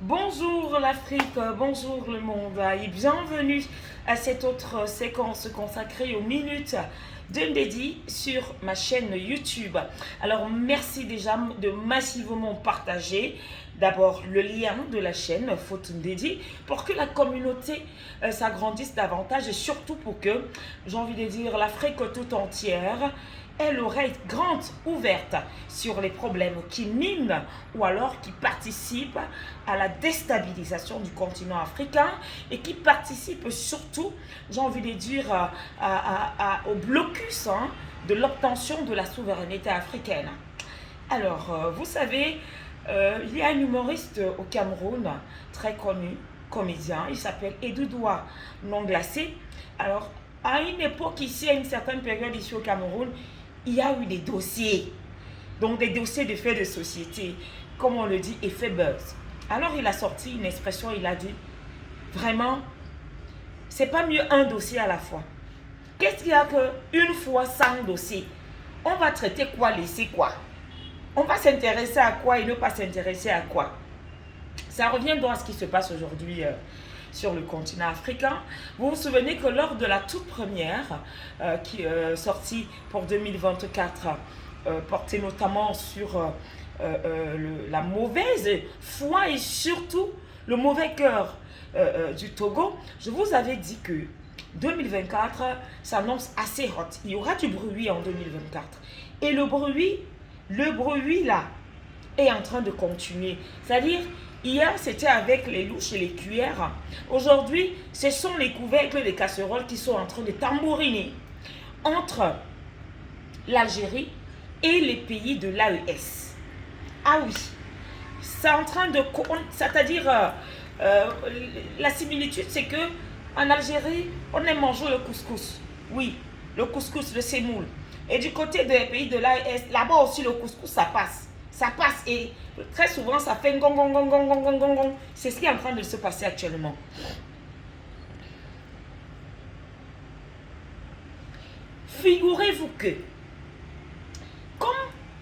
Bonjour l'Afrique, bonjour le monde et bienvenue à cette autre séquence consacrée aux minutes de Ndedi sur ma chaîne YouTube. Alors merci déjà de massivement partager d'abord le lien de la chaîne Faute Ndedi pour que la communauté s'agrandisse davantage et surtout pour que, j'ai envie de dire, l'Afrique tout entière ait l'oreille grande ouverte sur les problèmes qui minent ou alors qui participent à la déstabilisation du continent africain et qui participent surtout, j'ai envie de dire, au blocus de l'obtention de la souveraineté africaine. Alors, vous savez, il y a un humoriste au Cameroun très connu, comédien, il s'appelle Edoudoua Non Glacé. Alors, à une époque ici, à une certaine période ici au Cameroun, il y a eu des dossiers, donc des dossiers de faits de société, comme on le dit, effet buzz. Alors il a sorti une expression, il a dit, vraiment, c'est pas mieux un dossier à la fois. Qu'est-ce qu'il y a qu'une fois 100 dossiers, on va traiter quoi, laisser quoi? On va s'intéresser à quoi et ne pas s'intéresser à quoi? Ça revient donc à ce qui se passe aujourd'hui sur le continent africain. Vous vous souvenez que lors de la toute première qui est sortie pour 2024, portée notamment sur la mauvaise foi et surtout le mauvais cœur du Togo, je vous avais dit que 2024 s'annonce assez hot. Il y aura du bruit en 2024. Et le bruit là est en train de continuer. C'est-à-dire, hier, c'était avec les louches et les cuillères. Aujourd'hui, ce sont les couvercles et les casseroles qui sont en train de tambouriner entre l'Algérie et les pays de l'AES. Ah oui, c'est en train de... C'est-à-dire, la similitude, c'est que en Algérie, on aime manger le couscous. Oui, le couscous, le semoule. Et du côté des pays de l'AES, là-bas aussi, le couscous, ça passe. Ça passe et très souvent ça fait gong gong gong gong gong gong gong gong. C'est ce qui est en train de se passer actuellement. Figurez-vous que comme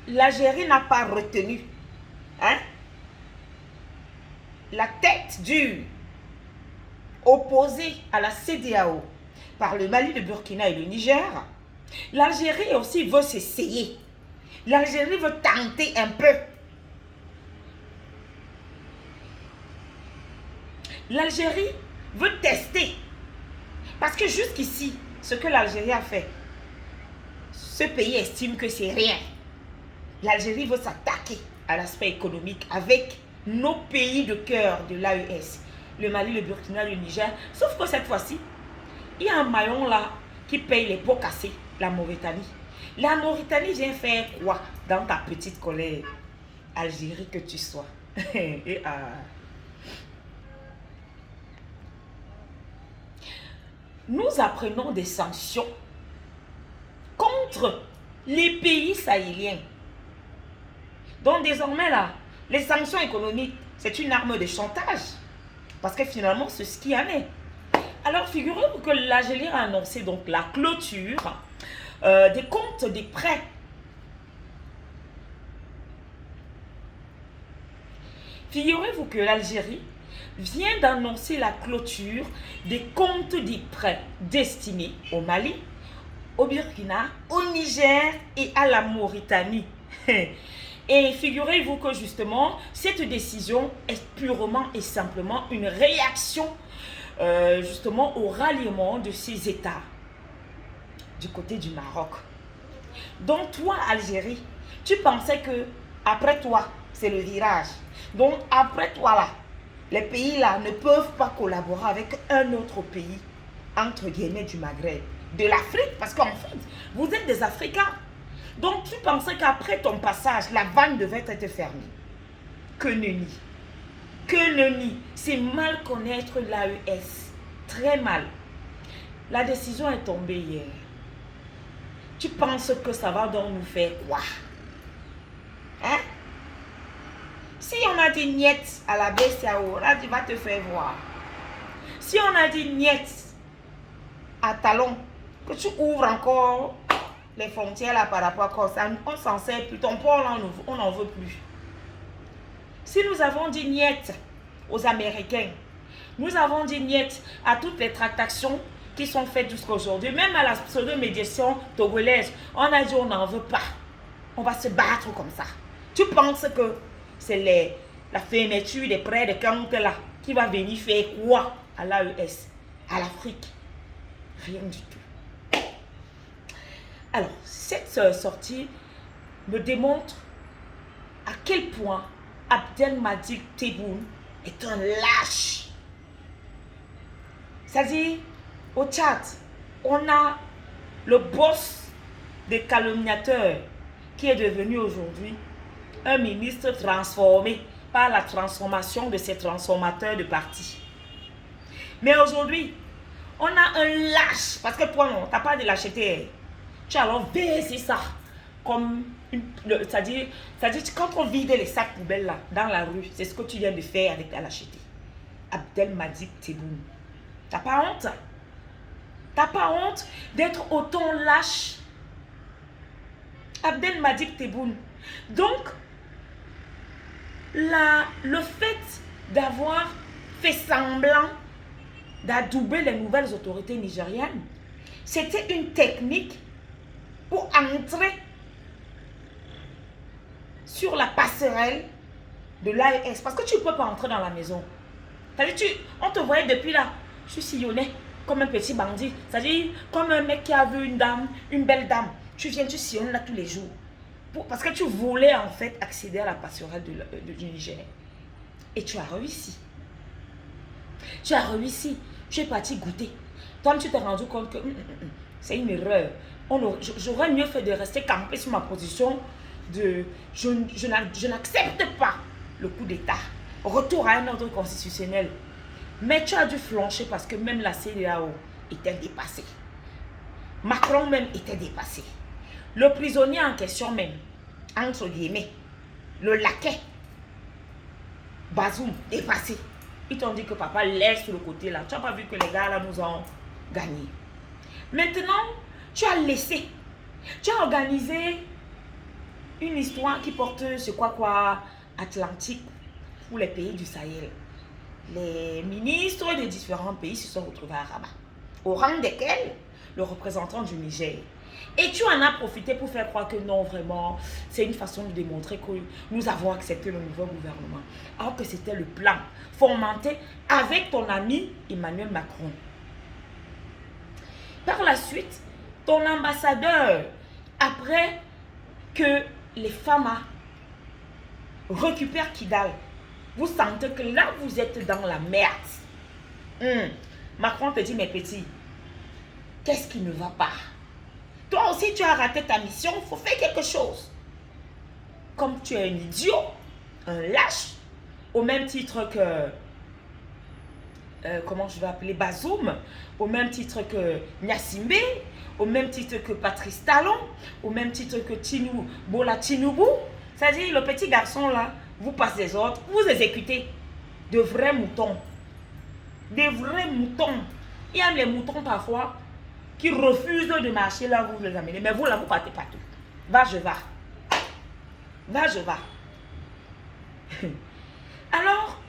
l'Algérie n'a pas retenu la tête dure opposée à la CEDEAO par le Mali, le Burkina et le Niger, l'Algérie aussi veut s'essayer. L'Algérie veut tenter un peu. L'Algérie veut tester. Parce que jusqu'ici, ce que l'Algérie a fait, ce pays estime que c'est rien. L'Algérie veut s'attaquer à l'aspect économique avec nos pays de cœur de l'AES, le Mali, le Burkina, le Niger. Sauf que cette fois-ci, il y a un maillon là qui paye les pots cassés, la Mauritanie. La Mauritanie vient faire quoi dans ta petite colère Algérie que tu sois? Nous apprenons des sanctions contre les pays sahéliens. Donc désormais là, les sanctions économiques, c'est une arme de chantage. Parce que finalement, c'est ce qui en est. Alors figurez-vous que l'Algérie a annoncé donc la clôture des comptes des prêts. Figurez-vous que l'Algérie vient d'annoncer la clôture des comptes des prêts destinés au Mali, au Burkina, au Niger et à la Mauritanie. Et figurez-vous que justement, cette décision est purement et simplement une réaction justement au ralliement de ces États du côté du Maroc. Donc toi, Algérie, tu pensais que après toi, c'est le virage. Donc après toi là, les pays là ne peuvent pas collaborer avec un autre pays, entre guillemets du Maghreb, de l'Afrique, parce qu'en fait, vous êtes des Africains. Donc tu pensais qu'après ton passage, la vanne devait être fermée. Que nenni. Que nenni. C'est mal connaître l'AES. Très mal. La décision est tombée hier. Tu penses que ça va donc nous faire quoi? Hein? Si on a dit niet à la BCAO, là tu vas te faire voir. Si on a dit niet à Talon, que tu ouvres encore les frontières là par rapport à ça, on s'en sert plus. Ton port là, on n'en veut plus. Si nous avons dit niet aux Américains. Nous avons dit niet à toutes les tractations qui sont faites jusqu'à aujourd'hui. Même à la pseudo-médiation togolaise, on a dit on n'en veut pas. On va se battre comme ça. Tu penses que c'est la fermeture des prêts de compte là qui va venir faire quoi à l'AES, à l'Afrique? Rien du tout. Alors, cette sortie me démontre à quel point Abdelmadjid Tebboune est un lâche. C'est-à-dire, au Tchad, on a le boss des calomniateurs qui est devenu aujourd'hui un ministre transformé par la transformation de ces transformateurs de partis. Mais aujourd'hui, on a un lâche, parce que toi non, tu n'as pas de lâcheté. Tu as alors versé ça comme c'est-à-dire quand on vide les sacs poubelles là, dans la rue, c'est ce que tu viens de faire avec ta lâcheté. Abdelmadjid Tebboune. T'as pas honte? T'as pas honte d'être autant lâche? Abdelmadjid Tebboune. Donc, le fait d'avoir fait semblant d'adouber les nouvelles autorités nigériennes, c'était une technique pour entrer sur la passerelle de l'AES. Parce que tu ne peux pas entrer dans la maison. On te voyait depuis là. Tu sillonnais comme un petit bandit. C'est-à-dire comme un mec qui a vu une dame, une belle dame. Tu viens, tu sillonnes là tous les jours. Parce que tu voulais en fait accéder à la passerelle du Niger. Et tu as réussi. Tu as réussi. Tu es parti goûter. Toi, tu t'es rendu compte que c'est une erreur. J'aurais mieux fait de rester campé sur ma position de je n'accepte pas le coup d'État. Retour à un ordre constitutionnel. Mais tu as dû flancher parce que même la CEDEAO était dépassée. Macron même était dépassé. Le prisonnier en question même, entre guillemets, le laquais, Bazoum, dépassé. Ils t'ont dit que papa laisse sur le côté là. Tu n'as pas vu que les gars là nous ont gagné. Maintenant, tu as laissé. Tu as organisé une histoire qui porte ce quoi Atlantique pour les pays du Sahel. Les ministres des différents pays se sont retrouvés à Rabat, au rang desquels le représentant du Niger. Et tu en as profité pour faire croire que non, vraiment, c'est une façon de démontrer que nous avons accepté le nouveau gouvernement. Alors que c'était le plan fomenté avec ton ami Emmanuel Macron. Par la suite, ton ambassadeur, après que les FAMA récupèrent Kidal, vous sentez que là, vous êtes dans la merde. Macron te dit, mes petits, qu'est-ce qui ne va pas? Toi aussi, tu as raté ta mission, il faut faire quelque chose. Comme tu es un idiot, un lâche, au même titre que, comment je vais appeler, Bazoum, au même titre que Nyassimbe, au même titre que Patrice Talon, au même titre que Bola Tinubu. C'est-à-dire, le petit garçon là, vous passez des ordres, vous exécutez de vrais moutons. Des vrais moutons. Il y a les moutons parfois qui refusent de marcher là, vous les amenez. Mais vous là, vous partez partout. Va, je vais. Va, je vais. Alors,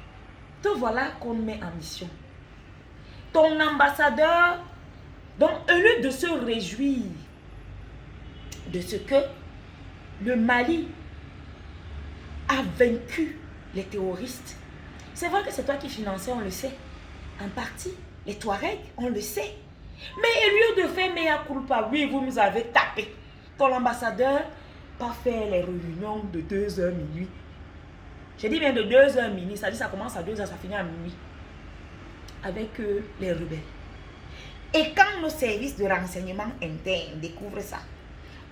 te voilà qu'on met en mission. Ton ambassadeur, donc au lieu de se réjouir de ce que le Mali a vaincu les terroristes. C'est vrai que c'est toi qui finançais, on le sait. En partie, les Touaregs, on le sait. Mais au lieu de faire mea culpa, oui, vous nous avez tapé. Ton ambassadeur pas faire les réunions de 2h minuit. J'ai dit bien de 2h minuit, ça dit ça commence à 2h, ça finit à minuit. Avec les rebelles. Et quand nos services de renseignement internes découvrent ça,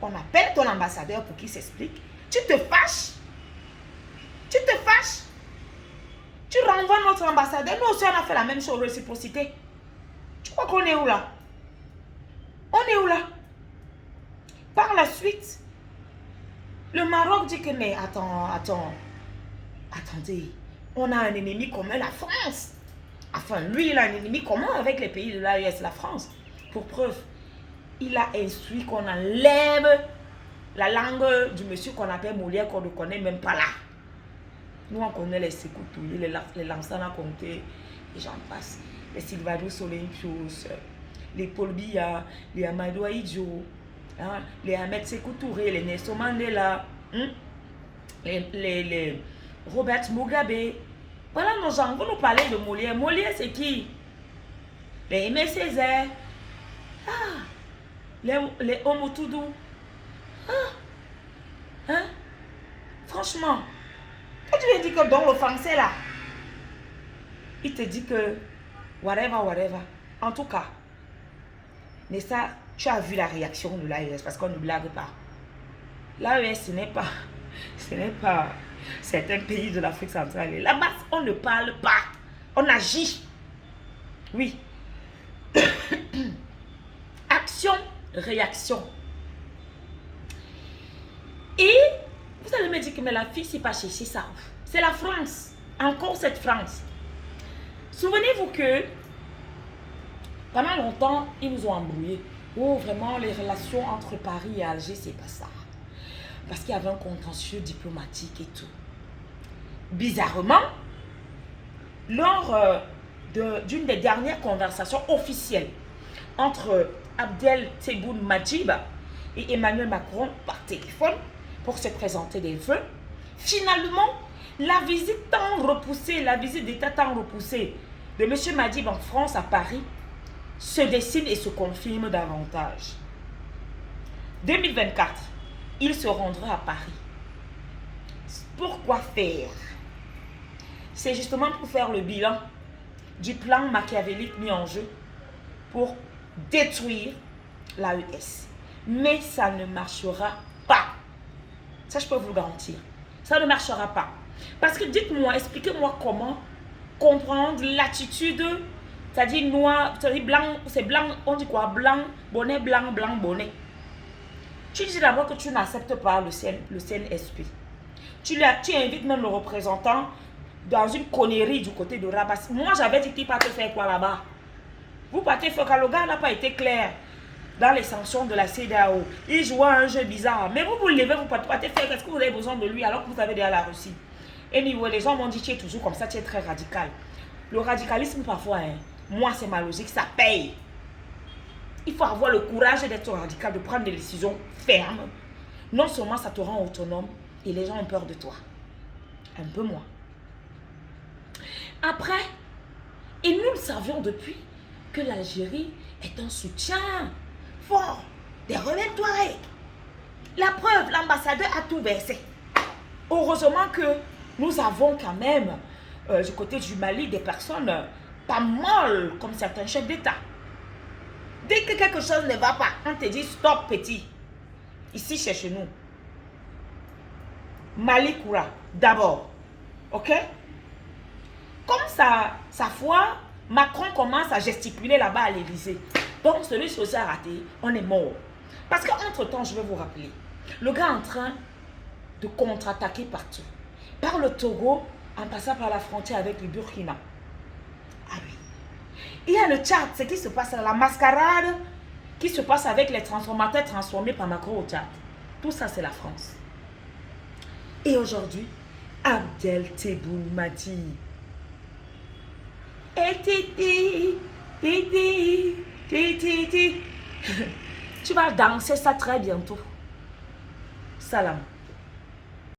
on appelle ton ambassadeur pour qu'il s'explique. Tu te fâches. Tu te fâches. Tu renvoies notre ambassadeur. Nous aussi, on a fait la même chose, réciprocité. Tu crois qu'on est où là? On est où là? Par la suite, le Maroc dit que, mais attendez, on a un ennemi commun, la France. Enfin, lui, il a un ennemi commun avec les pays de l'AES, la France. Pour preuve, il a instruit qu'on enlève la langue du monsieur qu'on appelle Molière, qu'on ne connaît même pas là. Nous, on connaît les Sékou Touré, les Lansana Conté, et j'en passe. Les Sylvado Solenchos, les Paul Biya, les Amadou Aïdjo, hein, les Ahmed Sékou Touré, les Nelson Mandela, hein, les Robert Mugabe. Voilà nos gens. Vous nous parlez de Molière. Molière, c'est qui? Les Aimé Césaire. Ah, les Omotoudou. Ah, hein? Franchement, quand tu lui dis que dans le français là, il te dit que whatever, whatever. En tout cas, mais ça, tu as vu la réaction de l'AES parce qu'on ne blague pas. L'AES, ce n'est pas certains pays de l'Afrique centrale. Là-bas, on ne parle pas, on agit. Oui. Action, réaction. Et vous allez me dire que mais la fille, c'est pas chercher ça. C'est la France. Encore cette France. Souvenez-vous que pendant longtemps, ils nous ont embrouillés. Oh, vraiment, les relations entre Paris et Alger, c'est pas ça. Parce qu'il y avait un contentieux diplomatique et tout. Bizarrement, lors d'une des dernières conversations officielles entre Abdel Tebboune Madjib et Emmanuel Macron par téléphone pour se présenter des vœux, finalement, la visite tant repoussée, la visite d'État tant repoussée de M. Madjib en France, à Paris, se dessine et se confirme davantage. 2024, il se rendra à Paris. Pourquoi faire? C'est justement pour faire le bilan du plan machiavélique mis en jeu pour détruire l'AES. Mais ça ne marchera pas. Ça, je peux vous le garantir. Ça ne marchera pas. Parce que dites-moi, expliquez-moi comment comprendre l'attitude, c'est-à-dire noir, c'est-à-dire blanc, c'est blanc, on dit quoi? Blanc, bonnet, blanc, blanc, bonnet. Tu dis d'abord que tu n'acceptes pas le CNSP. Tu invites même le représentant dans une connerie du côté de Rabat. Moi, j'avais dit qu'il partait faire quoi là-bas? Vous partez faire quand le gars n'a pas été clair dans les sanctions de la CEDEAO. Il jouait un jeu bizarre. Mais vous levez, vous partez faire, qu'est-ce que vous avez besoin de lui alors que vous avez déjà la Russie? Et niveau, les gens m'ont dit, tu es toujours comme ça, tu es très radical. Le radicalisme, parfois, hein, moi, c'est ma logique, ça paye. Il faut avoir le courage d'être radical, de prendre des décisions fermes. Non seulement ça te rend autonome, et les gens ont peur de toi. Un peu moins. Après, et nous le savions depuis, que l'Algérie est un soutien fort des rebelles Touaregs. La preuve, l'ambassadeur a tout versé. Heureusement que nous avons quand même, du côté du Mali, des personnes pas molles, comme certains chefs d'État. Dès que quelque chose ne va pas, on te dit stop petit. Ici, c'est chez nous. Mali Koura, d'abord. Ok? Comme sa foi, Macron commence à gesticuler là-bas à l'Élysée. Donc, celui qui s'est raté, on est mort. Parce qu'entre-temps, je vais vous rappeler, le gars est en train de contre-attaquer partout. Par le Togo, en passant par la frontière avec le Burkina. Ah oui. Il y a le Tchad, ce qui se passe là, la mascarade qui se passe avec les transformateurs transformés par Macron au Tchad. Tout ça, c'est la France. Et aujourd'hui, Abdel Tebboune Madjib. Et tu vas danser ça très bientôt. Salam.